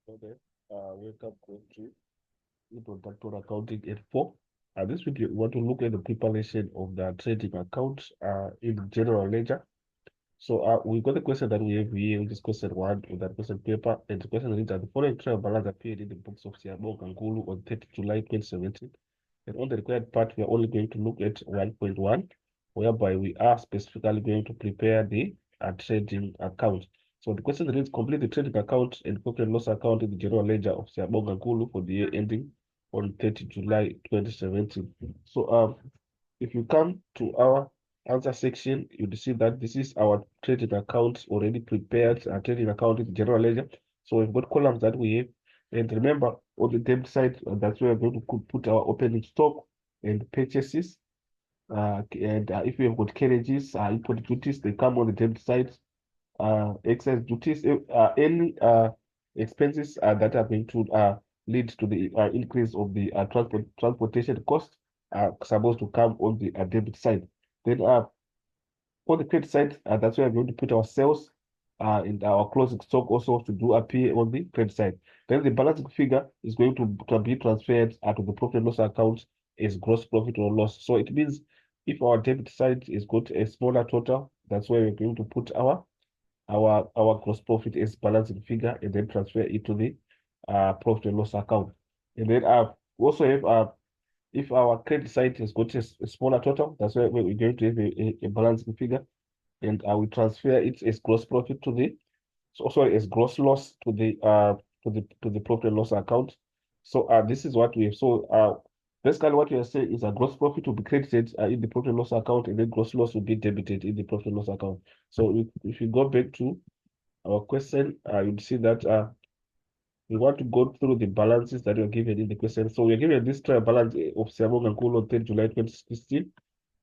Okay. Welcome to Introductory Accounting at 4. This video, we want to look at the preparation of the trading account in the general ledger. So we got the question that we have here, which is question 1 with that question paper. And the question reads that the following trial balance appeared in the books of Siabo Gangulu on 30 July 2017. And on the required part, we are only going to look at 1.1, whereby we are specifically going to prepare the trading account. So the question reads, complete the trading account and profit and loss account in the general ledger of Siabonga Nkulu for the year ending on 30 July 2017. So if you come to our answer section, you'll see that this is our trading account already prepared, our trading account in the general ledger. So we've got columns that we have. And remember, on the debit side, that's where we're going to put our opening stock and purchases. And if we have got carriages, import duties, they come on the debit side. Excess duties, any expenses that are going to lead to the increase of the transportation cost are supposed to come on the debit side. Then on the credit side, that's where we're going to put our sales and our closing stock also to do appear on the credit side. Then the balancing figure is going to be transferred to the profit and loss account as gross profit or loss. So it means if our debit side is got a smaller total, that's where we're going to put our gross profit as balancing figure and then transfer it to the profit and loss account. And then we also have if our credit side has got a smaller total, that's where we're going to have a balancing figure, and we transfer it as gross profit to the sorry, as gross loss to the profit and loss account. So this is what we have. So basically what we are saying is a gross profit will be credited in the profit and loss account, and then gross loss will be debited in the profit and loss account. So if you go back to our question, you'll see that we want to go through the balances that were given in the question. So we're given this trial balance of Siamong and Kulu on 10 July 2016.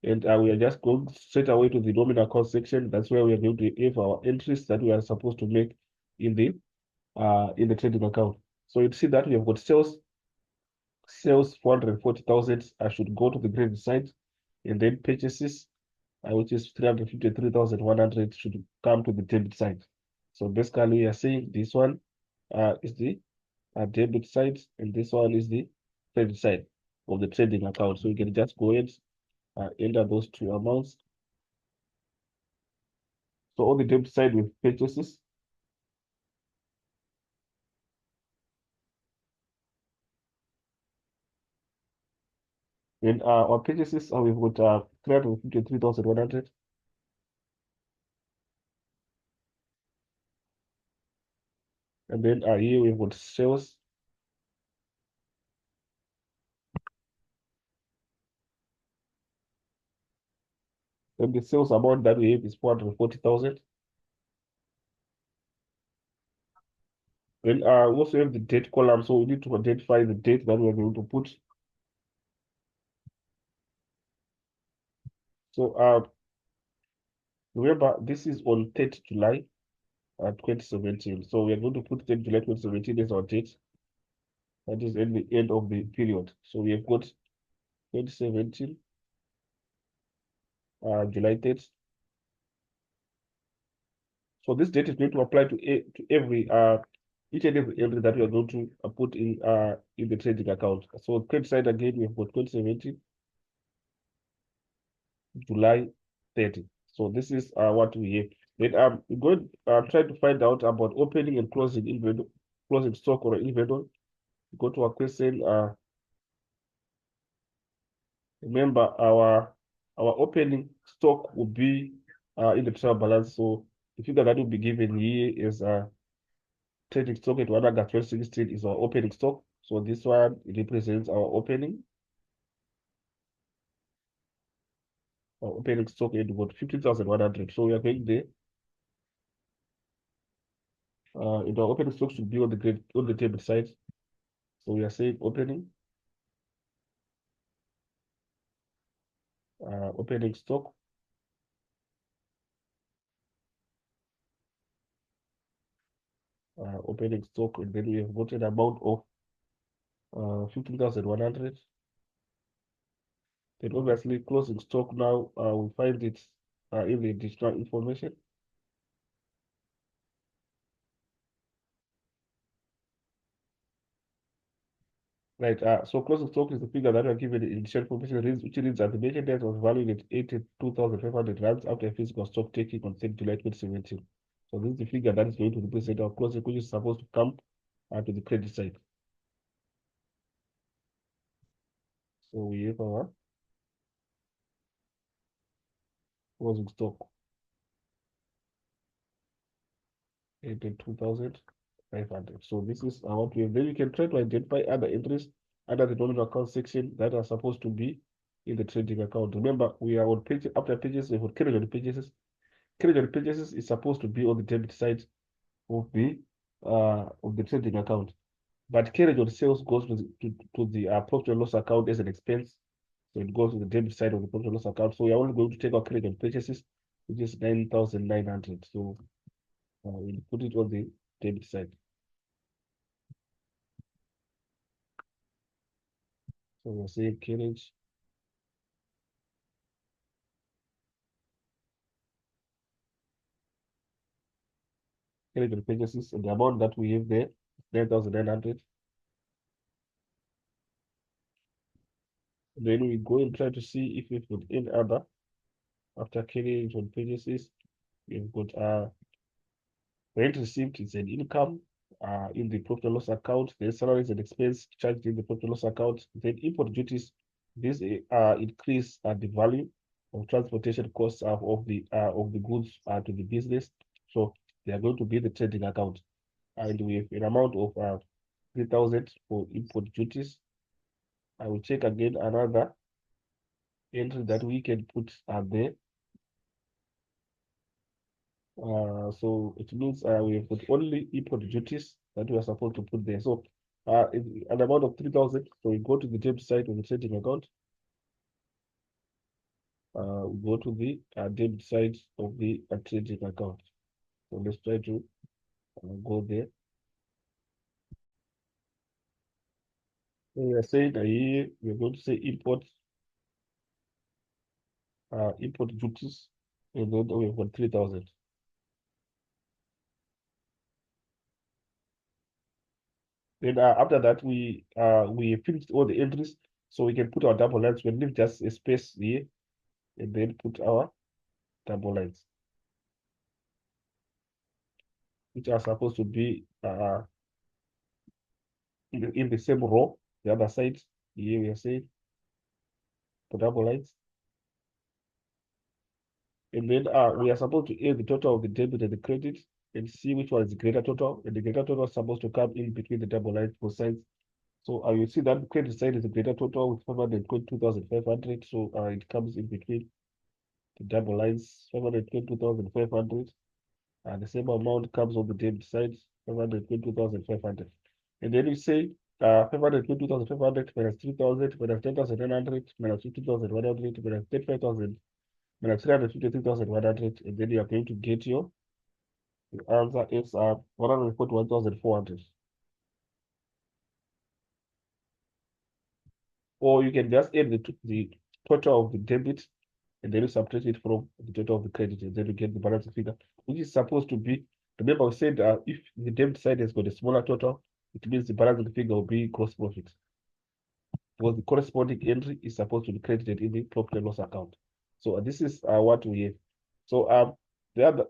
And we are just going straight away to the nominal cost section. That's where we are going to have our entries that we are supposed to make in the trading account. So you see that we have got sales 440,000. I should go to the credit side, and then purchases, which is 353,100, should come to the debit side. So basically, we are saying this one is the debit side, and this one is the credit side of the trading account. So you can just go ahead enter those two amounts. So on the debit side with purchases, and our purchases we've got 353,100. And then here we've got sales. And the sales amount that we have is 440,000. Then we also have the date column, so we need to identify the date that we're going to put. So remember, this is on 30 July 2017. So we're going to put 30 July 2017 as our date. That is at the end of the period. So we have got 2017, July 30th. So this date is going to apply to every each and every entry that we are going to put in the trading account. So credit side again, we have got 2017, July 30. So this is what we have. Then we're going to try to find out about opening and closing inventory, closing stock or inventory. Go to our question. Remember our opening stock will be in the trial balance. So the figure that will be given here is trading stock at 1 August 2016 is our opening stock. So this one represents our opening stock at about 15,100. So we are going there. And our opening stock should be on the table side. So we are saying opening stock, and then we have got an amount of 15,100. Then obviously closing stock now, we find it in the additional information. Right. So closing stock is the figure that are given in share information which reads that the merchandise was valued at 82,500 rands after a physical stock taking on 10 July 2017. So this is the figure that is going to represent our closing, which is supposed to come to the credit side. So we have our closing stock 82,500. So this is what we have. Then you can try to identify other entries under the nominal account section that are supposed to be in the trading account. Remember, we are on page after pages, we have carried on purchases. Carried on purchases is supposed to be on the debit side of the trading account. But carriage on sales goes to the profit and loss account as an expense. So it goes to the debit side of the profit and loss account. So we are only going to take our carriage on purchases, which is 9,900. So we'll put it on the debit side. So we'll say carriage on purchases, and the amount that we have there, 9,900. Then we go and try to see if we've got any other after carriage on purchases. We've got rent received is an income in the profit and loss account. Then salary is an expense charged in the profit and loss account. Then import duties, this increase the value of transportation costs of the goods to the business. So they are going to be the trading account. And we have an amount of 3,000 for import duties. I will check again another entry that we can put there. So it means we have got only import duties that we are supposed to put there. So an amount of 3,000. So we go to the debit side of the trading account. We go to the debit side of the trading account. So let's try to go there. So we are saying here we are going to say import duties, and then we have got 3,000. Then after that we finished all the entries, so we can put our double lines. We leave just a space here, and then put our double lines, which are supposed to be in the same row. The other side, here we are saying the double lines. And then we are supposed to add the total of the debit and the credit and see which one is the greater total. And the greater total is supposed to come in between the double lines for sides. So you see that the credit side is the greater total with 522,500. So it comes in between the double lines, 522,500. And the same amount comes on the debit side, 522,500. And then you say 522,500 minus 3,000 minus 10,900 minus 50,100 minus 35,000 minus 353,100, and then you are going to get your answer is 141,400. Or you can just add the total of the debit and then you subtract it from the total of the credit, and then you get the balance figure, which is supposed to be. Remember, we said if the debit side has got a smaller total, it means the balance figure will be gross profit, because the corresponding entry is supposed to be credited in the profit and loss account. So this is what we have. So the other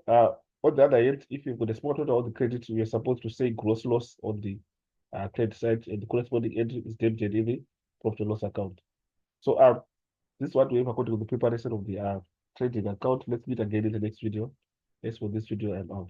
on the other hand, if you've got a small total on the credit, we are supposed to say gross loss on the credit side, and the corresponding entry is debited in the profit and loss account. So this is what we have according to the preparation of the trading account. Let's meet again in the next video. Thanks for this video and out.